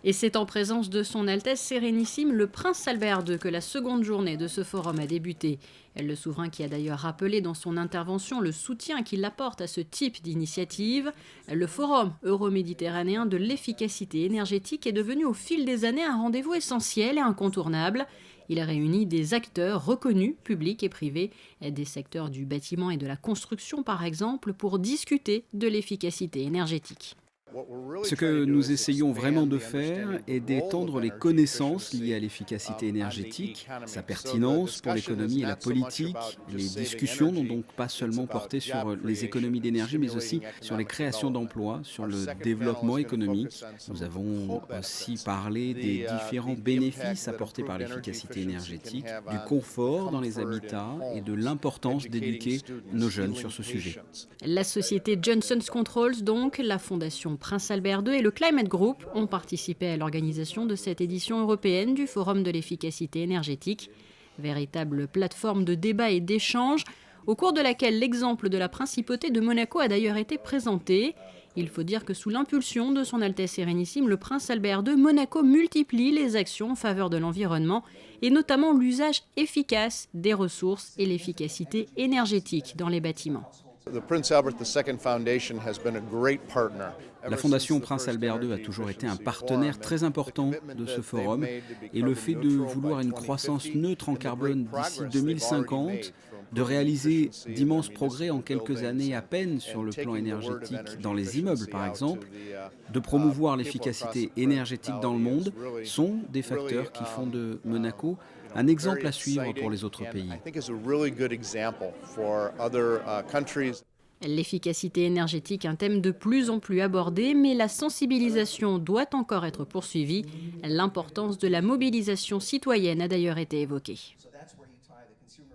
Et c'est en présence de son Altesse Sérénissime le Prince Albert II que la seconde journée de ce forum a débuté. Le souverain qui a d'ailleurs rappelé dans son intervention le soutien qu'il apporte à ce type d'initiative. Le forum euro-méditerranéen de l'efficacité énergétique est devenu au fil des années un rendez-vous essentiel et incontournable. Il réunit des acteurs reconnus, publics et privés, des secteurs du bâtiment et de la construction par exemple, pour discuter de l'efficacité énergétique. Ce que nous essayons vraiment de faire est d'étendre les connaissances liées à l'efficacité énergétique, sa pertinence pour l'économie et la politique. Les discussions n'ont donc pas seulement porté sur les économies d'énergie, mais aussi sur les créations d'emplois, sur le développement économique. Nous avons aussi parlé des différents bénéfices apportés par l'efficacité énergétique, du confort dans les habitats et de l'importance d'éduquer nos jeunes sur ce sujet. La société Johnson's Controls, donc, la fondation Prince Albert II et le Climate Group ont participé à l'organisation de cette édition européenne du Forum de l'efficacité énergétique. Véritable plateforme de débat et d'échange, au cours de laquelle l'exemple de la principauté de Monaco a d'ailleurs été présenté. Il faut dire que sous l'impulsion de son Altesse Sérénissime, le Prince Albert II, Monaco multiplie les actions en faveur de l'environnement et notamment l'usage efficace des ressources et l'efficacité énergétique dans les bâtiments. La Fondation Prince Albert II a toujours été un partenaire très important de ce forum et le fait de vouloir une croissance neutre en carbone d'ici 2050, de réaliser d'immenses progrès en quelques années à peine sur le plan énergétique dans les immeubles par exemple, de promouvoir l'efficacité énergétique dans le monde sont des facteurs qui font de Monaco un exemple à suivre pour les autres pays. L'efficacité énergétique, un thème de plus en plus abordé, mais la sensibilisation doit encore être poursuivie. L'importance de la mobilisation citoyenne a d'ailleurs été évoquée.